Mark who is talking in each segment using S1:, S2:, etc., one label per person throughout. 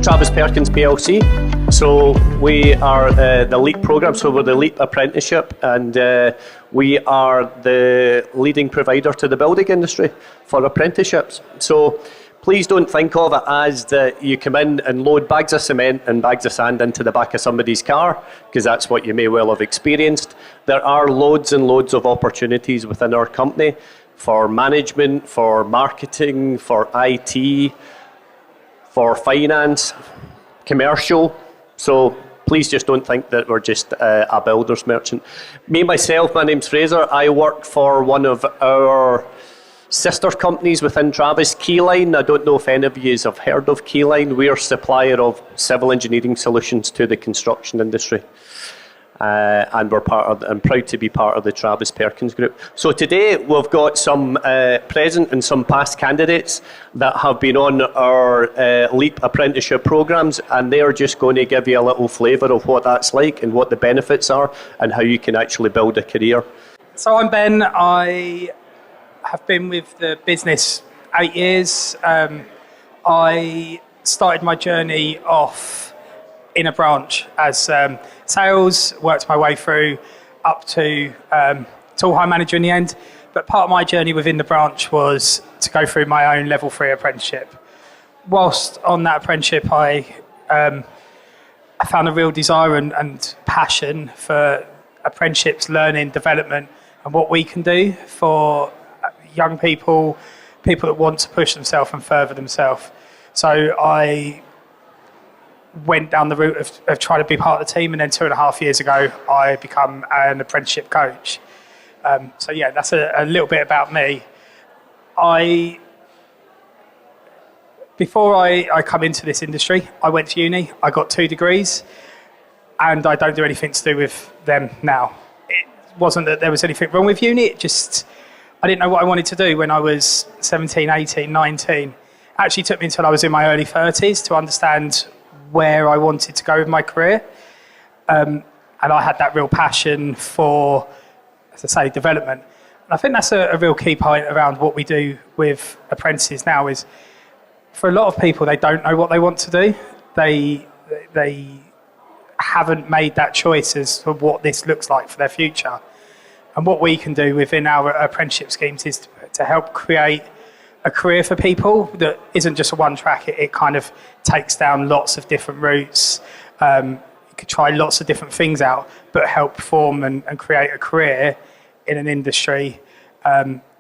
S1: Travis Perkins PLC. So we are the LEAP program, so we're the LEAP Apprenticeship, and we are the leading provider to the building industry for apprenticeships. So please don't think of it as that you come in and load bags of cement and bags of sand into the back of somebody's car, because that's what you may well have experienced. There are loads and loads of opportunities within our company for management, for marketing, for IT, for finance, commercial. So please just don't think that we're just a builder's merchant. Myself, my name's Fraser. I work for one of our sister companies within Travis, Keyline. I don't know if any of you have heard of Keyline. We're a supplier of civil engineering solutions to the construction industry. And we're I'm proud to be part of the Travis Perkins group. So today we've got some present and some past candidates that have been on our LEAP apprenticeship programs, and they're just going to give you a little flavour of what that's like and what the benefits are and how you can actually build a career.
S2: So I'm Ben. I have been with the business 8 years. I started my journey off in a branch as sales, worked my way through up to tool hire manager in the end. But part of my journey within the branch was to go through my own level 3 apprenticeship. Whilst on that apprenticeship, I found a real desire and passion for apprenticeships, learning, development, and what we can do for young people, people that want to push themselves and further themselves. So I went down the route of trying to be part of the team, and then 2.5 years ago I become an apprenticeship coach. So yeah, that's a little bit about me. Before I come into this industry, I went to uni, I got 2 degrees, and I don't do anything to do with them now. It wasn't that there was anything wrong with uni, I didn't know what I wanted to do when I was 17, 18, 19. It actually took me until I was in my early 30s to understand where I wanted to go with my career. And I had that real passion for, as I say, development. And I think that's a real key point around what we do with apprentices now is, for a lot of people, they don't know what they want to do. They haven't made that choice as to what this looks like for their future. And what we can do within our apprenticeship schemes is to help create a career for people that isn't just a one track. It kind of takes down lots of different routes. You could try lots of different things out, but help form and create a career in an industry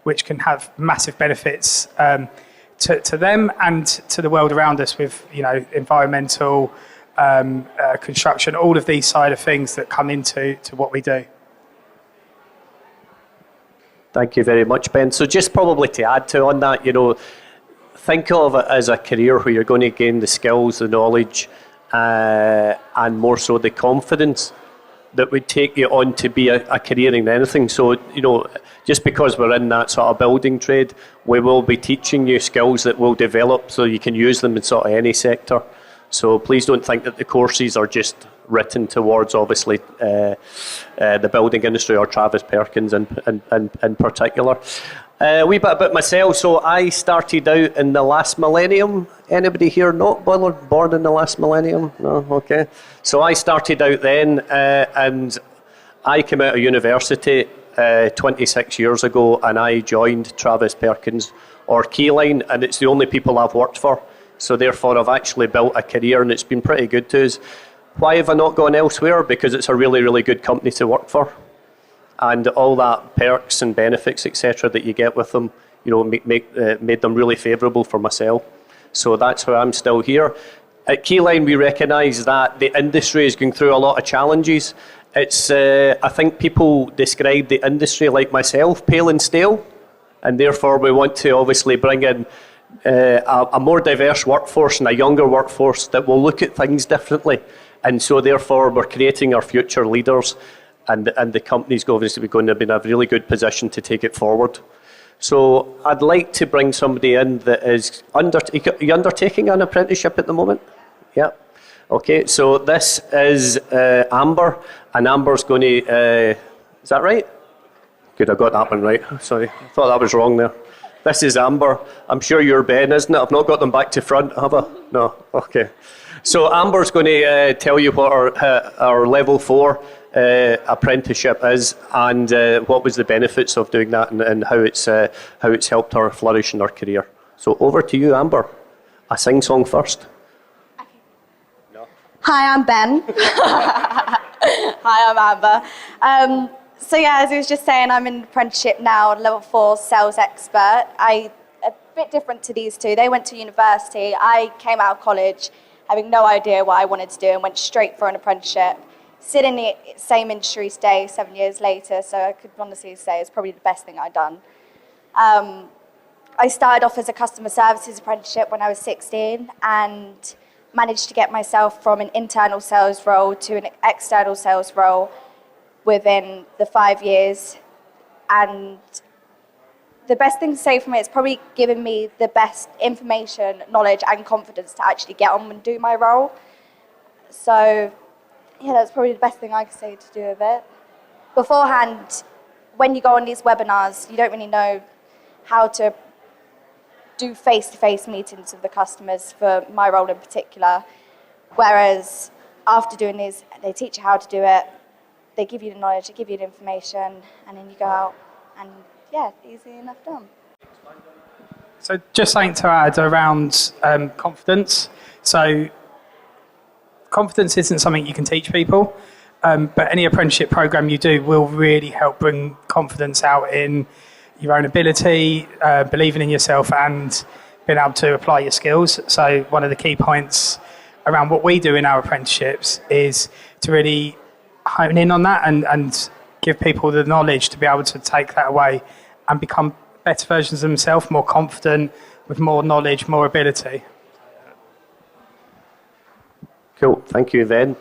S2: which can have massive benefits to them and to the world around us with, environmental, construction, all of these side of things that come into what we do.
S1: Thank you very much, Ben. So just probably to add to on that, think of it as a career where you're going to gain the skills, the knowledge, and more so the confidence that would take you on to be a career in anything. So, just because we're in that sort of building trade, we will be teaching you skills that will develop so you can use them in sort of any sector. So please don't think that the courses are just written towards, obviously, the building industry or Travis Perkins in particular. A wee bit about myself. So I started out in the last millennium. Anybody here not born in the last millennium? No? Okay. So I started out then, and I came out of university 26 years ago, and I joined Travis Perkins or Keyline, and it's the only people I've worked for. So therefore, I've actually built a career, and it's been pretty good to us. Why have I not gone elsewhere? Because it's a really, really good company to work for. And all that perks and benefits, etc., that you get with them, made them really favourable for myself. So that's why I'm still here. At Keyline, we recognise that the industry is going through a lot of challenges. It's, I think people describe the industry like myself, pale and stale. And therefore, we want to obviously bring in a more diverse workforce and a younger workforce that will look at things differently. And so therefore we're creating our future leaders, and the company's obviously going to be in a really good position to take it forward. So I'd like to bring somebody in that is are you undertaking an apprenticeship at the moment? Yeah. Okay, so this is Amber, and Amber's going to, is that right? Good, I got that one right. Sorry, I thought that was wrong there. This is Amber. I'm sure you're Ben, isn't it? I've not got them back to front, have I? No. Okay. So Amber's going to tell you what our level 4 apprenticeship is, and what was the benefits of doing that, and how it's helped her flourish in her career. So over to you, Amber. A sing song first.
S3: Okay. No. Hi, I'm Ben. Hi, I'm Amber. So yeah, as I was just saying, I'm in an apprenticeship now, level 4 sales expert. A bit different to these two. They went to university. I came out of college having no idea what I wanted to do and went straight for an apprenticeship. Sit in the same industry today, 7 years later, so I could honestly say it's probably the best thing I've done. I started off as a customer services apprenticeship when I was 16 and managed to get myself from an internal sales role to an external sales role within the 5 years. And the best thing to say from it, it's probably given me the best information, knowledge and confidence to actually get on and do my role. So yeah, that's probably the best thing I could say to do with it. Beforehand, when you go on these webinars, you don't really know how to do face-to-face meetings with the customers for my role in particular. Whereas after doing these, they teach you how to do it, they give you the knowledge, they give you the information, and then you go out and yeah, easy enough done.
S2: So just something to add around confidence. So confidence isn't something you can teach people, but any apprenticeship program you do will really help bring confidence out in your own ability, believing in yourself and being able to apply your skills. So one of the key points around what we do in our apprenticeships is to really hone in on that and give people the knowledge to be able to take that away and become better versions of themselves, more confident, with more knowledge, more ability.
S1: Cool, thank you, then.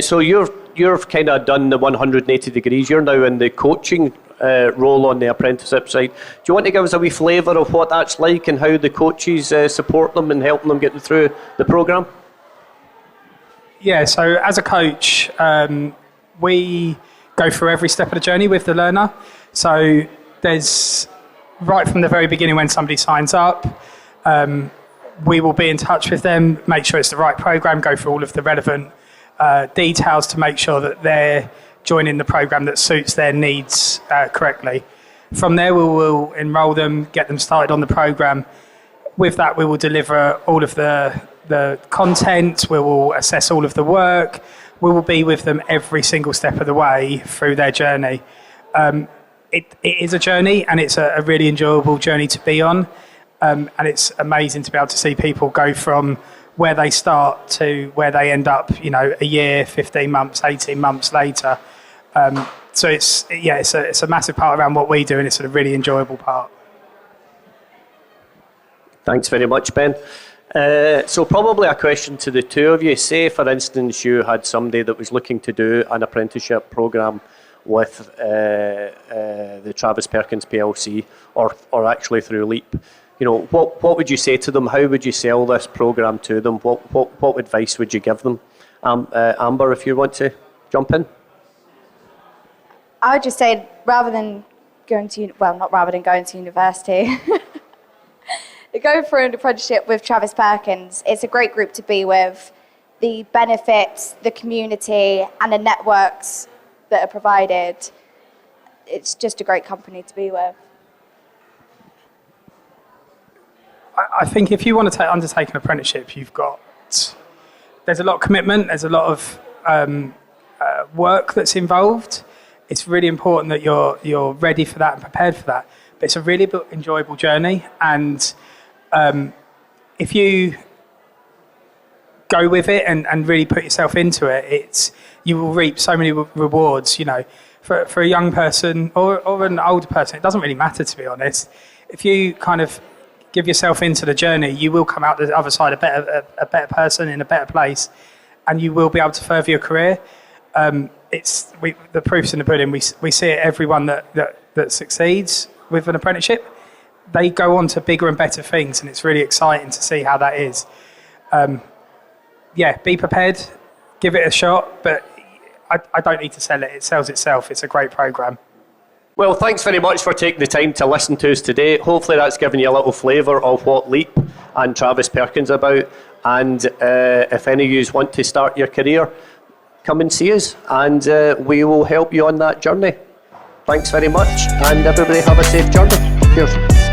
S1: So you've kind of done the 180 degrees. You're now in the coaching role on the apprenticeship side. Do you want to give us a wee flavour of what that's like and how the coaches support them and helping them get through the programme?
S2: Yeah, so as a coach, we go through every step of the journey with the learner. So there's, right from the very beginning when somebody signs up, we will be in touch with them, make sure it's the right program, go through all of the relevant details to make sure that they're joining the program that suits their needs correctly. From there, we will enrol them, get them started on the program. With that, we will deliver all of the content, we will assess all of the work, we will be with them every single step of the way through their journey. It is a journey, and it's a really enjoyable journey to be on. And it's amazing to be able to see people go from where they start to where they end up, a year, 15 months, 18 months later. So it's a massive part around what we do, and it's a really enjoyable part. Thanks
S1: very much, Ben. So probably a question to the two of you. Say, for instance, you had somebody that was looking to do an apprenticeship programme with the Travis Perkins PLC or actually through LEAP. What would you say to them? How would you sell this programme to them? What advice would you give them? Amber, if you want to jump in.
S3: I would just say, rather than going to university, go for an apprenticeship with Travis Perkins. It's a great group to be with. The benefits, the community, and the networks that are provided, it's just a great company to be with.
S2: I think if you want to undertake an apprenticeship, there's a lot of commitment, there's a lot of work that's involved. It's really important that you're ready for that and prepared for that. But it's a really enjoyable journey, and if you go with it and really put yourself into it, you will reap so many rewards. For a young person or an older person, it doesn't really matter, to be honest. If you kind of give yourself into the journey, you will come out the other side a better person in a better place, and you will be able to further your career. The proof's in the pudding. We see it. Everyone that succeeds with an apprenticeship, they go on to bigger and better things, and it's really exciting to see how that is. Be prepared, give it a shot, but I don't need to sell it. It sells itself. It's a great program.
S1: Well, thanks very much for taking the time to listen to us today. Hopefully that's given you a little flavour of what Leap and Travis Perkins are about. And if any of you want to start your career, come and see us, and we will help you on that journey. Thanks very much, and everybody have a safe journey. Cheers.